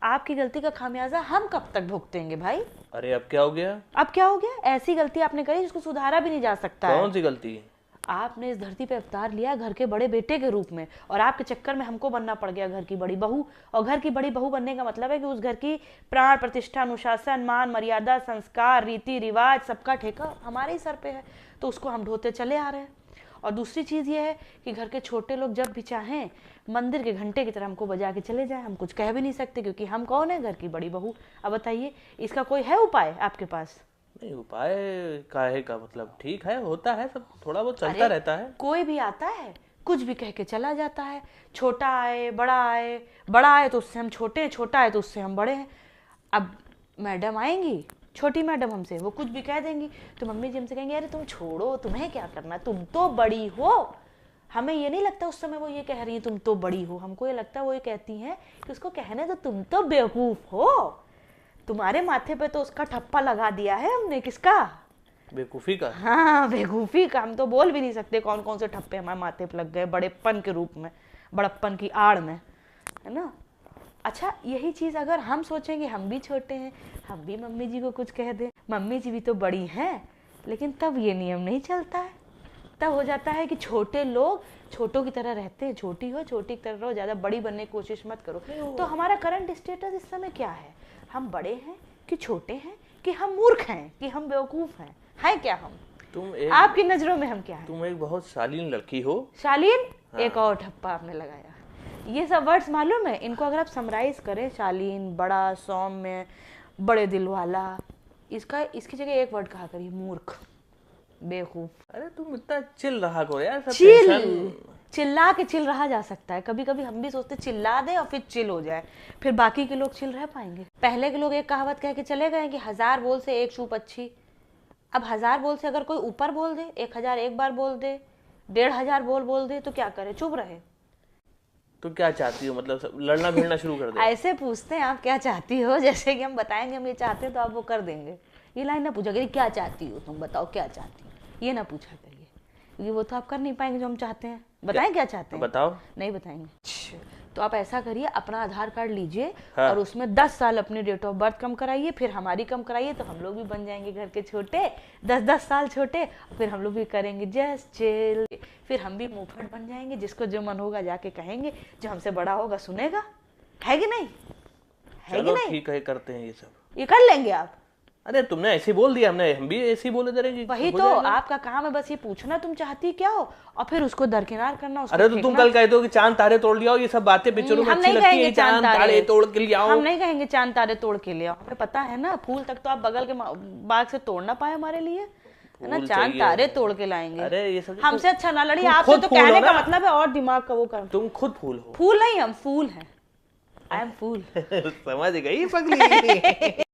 आपकी गलती का खामियाजा हम कब तक भुगतेंगे भाई? अरे अब क्या हो गया? अब क्या हो गया? ऐसी गलती आपने करी जिसको सुधारा भी नहीं जा सकता है। कौन सी गलती? आपने इस धरती पे अवतार लिया घर के बड़े बेटे के रूप में, और आपके चक्कर में हमको बनना पड़ गया घर की बड़ी बहू। और घर की बड़ी बहू बनने का मतलब है कि उस घर की प्राण प्रतिष्ठा, अनुशासन, मान मर्यादा, संस्कार, रीति रिवाज, सबका ठेका हमारे ही सर पे है, तो उसको हम ढोते चले आ रहे हैं। और दूसरी चीज़ ये है कि घर के छोटे लोग जब भी चाहें मंदिर के घंटे की तरह हमको बजा के चले जाएं, हम कुछ कह भी नहीं सकते, क्योंकि हम कौन है? घर की बड़ी बहू। अब बताइए, इसका कोई है उपाय आपके पास? नहीं, उपाय काहे का मतलब ठीक है, होता है, सब थोड़ा बहुत चलता रहता है। कोई भी आता है कुछ भी कह के चला जाता है, छोटा आए बड़ा आए, बड़ा आए तो उससे हम छोटे हैं, छोटा आए तो उससे हम बड़े हैं। अब मैडम आएंगी, छोटी मैडम हमसे, वो कुछ भी कह देंगी तो मम्मी जी हमसे कहेंगे अरे तुम छोड़ो, तुम्हें क्या करना, तुम तो बड़ी हो। हमें ये नहीं लगता उस समय वो ये कह रही है तुम तो बड़ी हो, हमको ये लगता है वो ये कहती हैं कि उसको कहने तो तुम तो बेवकूफ हो, तुम्हारे माथे पे तो उसका ठप्पा लगा दिया है हमने। किसका? बेवकूफी का। हाँ, बेवकूफी का। हम तो बोल भी नहीं सकते कौन कौन से ठप्पे हमारे माथे पे लग गए बड़ेपन के रूप में, बड़प्पन की आड़ में, है ना। अच्छा, यही चीज़ अगर हम सोचेंगे हम भी छोटे हैं, हम भी मम्मी जी को कुछ कह दें, मम्मी जी भी तो बड़ी हैं, लेकिन तब ये नियम नहीं चलता है। तब हो जाता है कि छोटे लोग छोटों की तरह रहते हैं, छोटी हो छोटी की तरह रहो, ज़्यादा बड़ी बनने की कोशिश मत करो। तो हमारा करंट स्टेटस इस समय क्या है? हम बड़े हैं कि छोटे हैं, कि हम मूर्ख हैं, कि हम बेवकूफ़ हैं, है क्या हम? आपकी नज़रों में हम क्या है? तुम एक बहुत शालीन लड़की हो। शालीन? हाँ। एक और ठप्पा आपने लगाया। ये सब वर्ड्स मालूम है इनको, अगर आप समराइज करें, शालीन, बड़ा, सौम्य, बड़े दिल वाला, इसकी जगह एक वर्ड कहा करिए, मूर्ख, बेवकूफ। अरे तुम इतना चिल रहा करो यार, सब चिल्ला के चिल रहा जा सकता है। कभी कभी हम भी सोचते चिल्ला दे और फिर चिल हो जाए, फिर बाकी के लोग चिल रह पाएंगे। पहले के लोग एक कहावत कह के चले गए कि 1000 बोल से एक चूप अच्छी। अब 1000 बोल से अगर कोई ऊपर बोल दे, 1000 एक बार बोल दे, 1500 बोल दे, तो क्या करे? चुप रहे। तो क्या चाहती हो? मतलब लड़ना भिड़ना शुरू कर दे? ऐसे पूछते हैं आप क्या चाहती हो, जैसे कि हम बताएंगे हम ये चाहते हैं तो आप वो कर देंगे। ये लाइन ना पूछा करिए क्या चाहती हो तुम, बताओ क्या चाहती हो, ये ना पूछा करिए, क्योंकि वो तो आप कर नहीं पाएंगे जो हम चाहते हैं। बताएं क्या चाहते हैं? बताओ। नहीं बताएंगे। तो आप ऐसा करिए, अपना आधार कार्ड लीजिए, हाँ। और उसमें 10 साल अपनी डेट ऑफ बर्थ कम कराइए, फिर हमारी कम कराइए, तो हम लोग भी बन जाएंगे घर के छोटे, 10-10 साल छोटे, फिर हम लोग भी करेंगे जस्ट चिल, फिर हम भी मुंहफट बन जाएंगे, जिसको जो मन होगा जाके कहेंगे, जो हमसे बड़ा होगा सुनेगा, है कि नहीं? है कि नहीं? ठीक है, करते हैं ये सब, ये कर लेंगे आप। अरे तुमने ऐसे बोल दिया, हमने हम भी ऐसे ही बोले दे। वही तो आपका काम है, बस ये पूछना तुम चाहती क्या हो, और फिर उसको दरकिनार करना। अरे तो तुम कल कहते हो कि चांद तारे तोड़ लिया, ये सब बातें पिक्चरों में अच्छी लगती है, चांद तारे तोड़ के ले आओ। हम नहीं कहेंगे चांद तारे तोड़ के ले आओ, हमें पता है ना, फूल तक तो आप बगल के बाग से तोड़ ना पाए हमारे लिए, है ना, चांद तारे तोड़ के लाएंगे। अरे ये सब हमसे अच्छा ना लड़ी, आपसे तो कहने का मतलब है और दिमाग का वो कर। तुम खुद फूल हो। फूल नहीं, हम फूल हैं। आई एम फूल। समझ गई पगली।